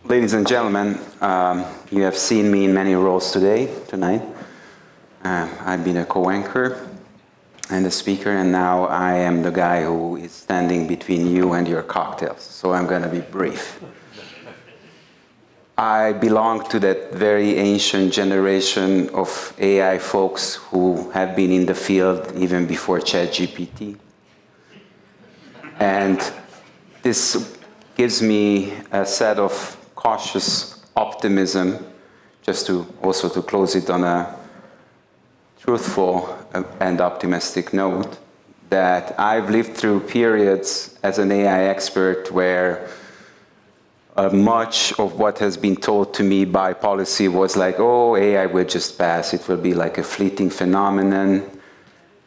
Ladies and gentlemen, you have seen me in many roles tonight. I've been a co-anchor and a speaker, and now I am the guy who is standing between you and your cocktails, so I'm going to be brief. I belong to that very ancient generation of AI folks who have been in the field even before ChatGPT. And this gives me a set of cautious optimism, just to also to close it on a truthful and optimistic note, that I've lived through periods as an AI expert where much of what has been told to me by policy was like, oh, AI will just pass, it will be like a fleeting phenomenon.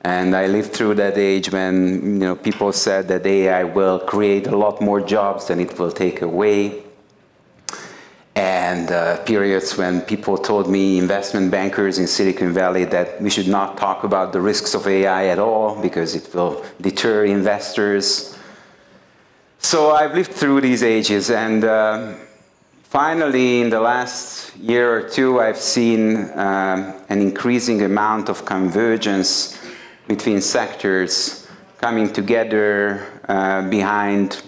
And I lived through that age when people said that AI will create a lot more jobs than it will take away. And periods when people told me, investment bankers in Silicon Valley, that we should not talk about the risks of AI at all because it will deter investors. So I've lived through these ages, and finally in the last year or two I've seen an increasing amount of convergence between sectors coming together behind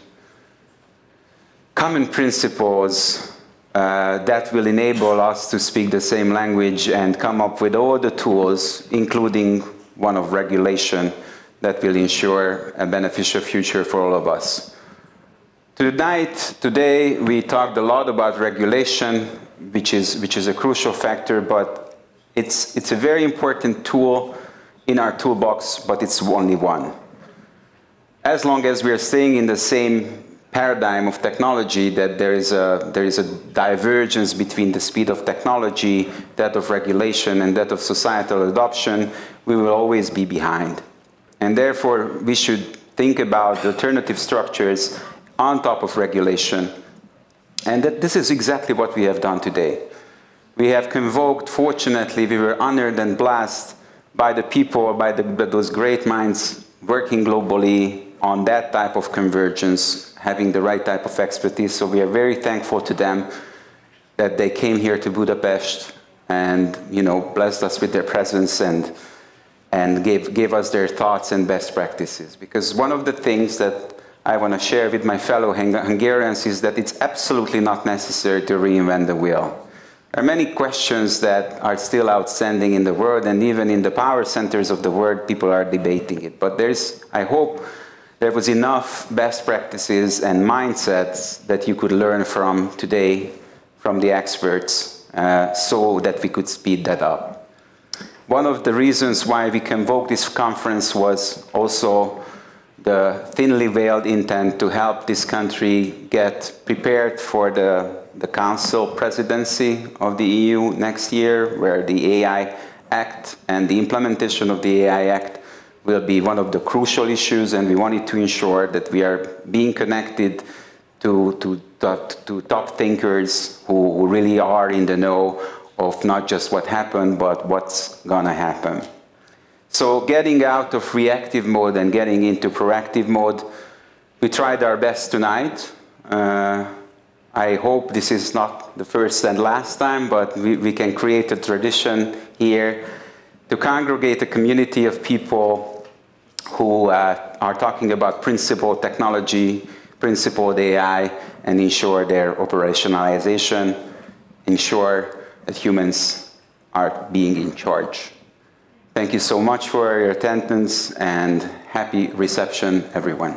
common principles that will enable us to speak the same language and come up with all the tools, including one of regulation, that will ensure a beneficial future for all of us. Today, we talked a lot about regulation, which is a crucial factor, but it's a very important tool in our toolbox, but it's only one. As long as we are staying in the same paradigm of technology, that there is a divergence between the speed of technology, that of regulation, and that of societal adoption, we will always be behind. And therefore, we should think about alternative structures on top of regulation. And this is exactly what we have done today. We have convoked, fortunately, we were honored and blessed by the people, by those great minds working globally on that type of convergence, having the right type of expertise. So we are very thankful to them that they came here to Budapest and blessed us with their presence and gave us their thoughts and best practices. Because one of the things that I want to share with my fellow Hungarians is that it's absolutely not necessary to reinvent the wheel. There are many questions that are still outstanding in the world, and even in the power centers of the world, people are debating it. But I hope there was enough best practices and mindsets that you could learn from today, from the experts, so that we could speed that up. One of the reasons why we convoked this conference was also the thinly veiled intent to help this country get prepared for the Council presidency of the EU next year, where the AI Act and the implementation of the AI Act will be one of the crucial issues, and we wanted to ensure that we are being connected to top thinkers who really are in the know of not just what happened, but what's gonna happen. So getting out of reactive mode and getting into proactive mode, we tried our best tonight. I hope this is not the first and last time, but we can create a tradition here to congregate a community of people who are talking about principled technology, principled AI, and ensure their operationalization, ensure that humans are being in charge. Thank you so much for your attendance, and happy reception, everyone.